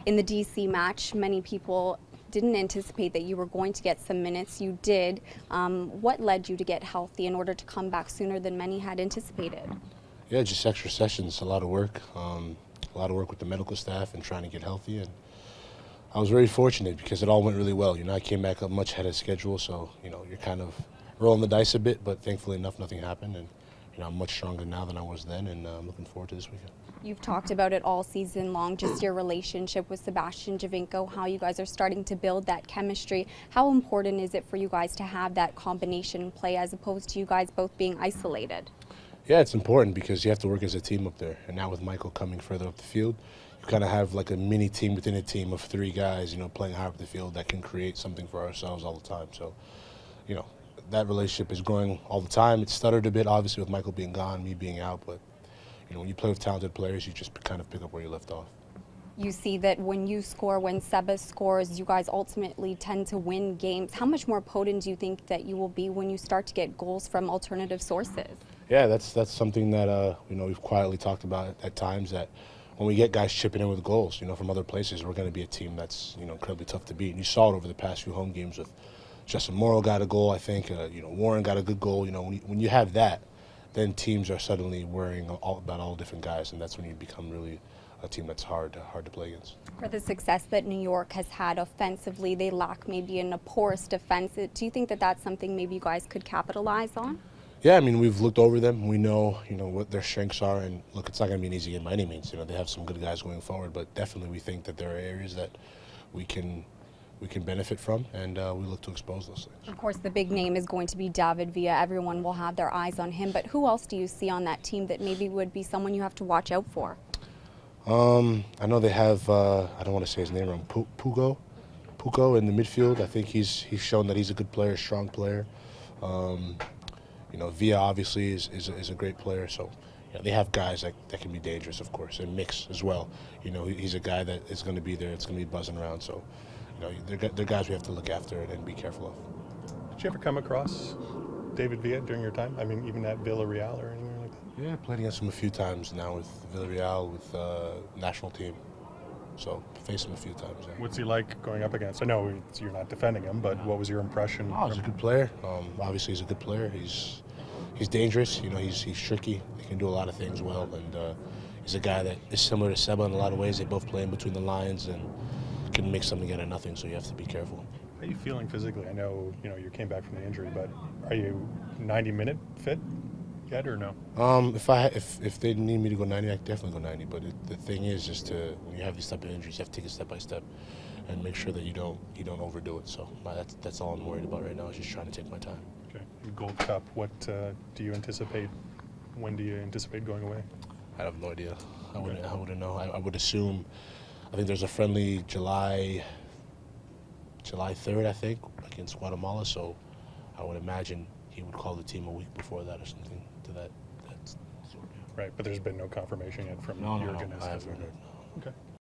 In the DC match, many people didn't anticipate that you were going to get some minutes. You did. What led you to get healthy in order to come back sooner than many had anticipated? Yeah, just extra sessions, a lot of work with the medical staff and trying to get healthy. And I was very fortunate because it all went really well. I came back up much ahead of schedule, so you're kind of rolling the dice a bit. But thankfully enough, nothing happened, and I'm much stronger now than I was then, and I'm looking forward to this weekend. You've talked about it all season long, just your relationship with Sebastian Giovinco, how you guys are starting to build that chemistry. How important is it for you guys to have that combination play as opposed to you guys both being isolated? Yeah, it's important because you have to work as a team up there. And now with Michael coming further up the field, you kind of have like a mini team within a team of three guys, playing high up the field that can create something for ourselves all the time. So, that relationship is growing all the time. It stuttered a bit, obviously, with Michael being gone, me being out. But, when you play with talented players, you just kind of pick up where you left off. You see that when you score, when Seba scores, you guys ultimately tend to win games. How much more potent do you think that you will be when you start to get goals from alternative sources? Yeah, that's something that we've quietly talked about at times, that when we get guys chipping in with goals, from other places, we're going to be a team that's incredibly tough to beat. And you saw it over the past few home games with Justin Morrow got a goal, I think. Warren got a good goal. When you have that, then teams are suddenly worrying about all different guys, and that's when you become really a team that's hard to play against. For the success that New York has had offensively, they lack maybe in a porous defense. Do you think that that's something maybe you guys could capitalize on? Yeah, I mean, we've looked over them. We know, what their strengths are, and look, it's not going to be an easy game by any means. They have some good guys going forward, but definitely we think that there are areas that we can benefit from, and we look to expose those things. Of course, the big name is going to be David Villa. Everyone will have their eyes on him, but who else do you see on that team that maybe would be someone you have to watch out for? I know they have, I don't want to say his name wrong, Puko in the midfield. I think he's shown that he's a good player, a strong player. Villa obviously is a great player, so they have guys that can be dangerous, of course, and Mix as well. He's a guy that is going to be there. It's going to be buzzing around, so they're guys we have to look after and be careful of. Did you ever come across David Villa during your time? I mean, even at Villarreal or anywhere like that? Yeah, I played against him a few times now with Villarreal, with national team. So faced him a few times. Yeah. What's he like going up against? I know you're not defending him, but what was your impression? Oh, he's a good player. Obviously, he's a good player. He's dangerous. He's tricky. He can do a lot of things well, and he's a guy that is similar to Seba in a lot of ways. They both play in between the lines and can make something out of nothing. So you have to be careful. How are you feeling physically? I know you came back from the injury, but are you 90-minute fit yet or no? If they need me to go 90, I can definitely go 90. But the thing is, when you have these type of injuries, you have to take it step by step and make sure that you don't overdo it. So that's all I'm worried about right now, is just trying to take my time. Okay. Gold Cup. What do you anticipate? When do you anticipate going away? I have no idea. I wouldn't know. I would assume. I think there's a friendly July 3rd, I think, against Guatemala. So I would imagine he would call the team a week before that or something to that sort. Right, but there's been no confirmation yet from No, Jurgen. I haven't heard. Okay.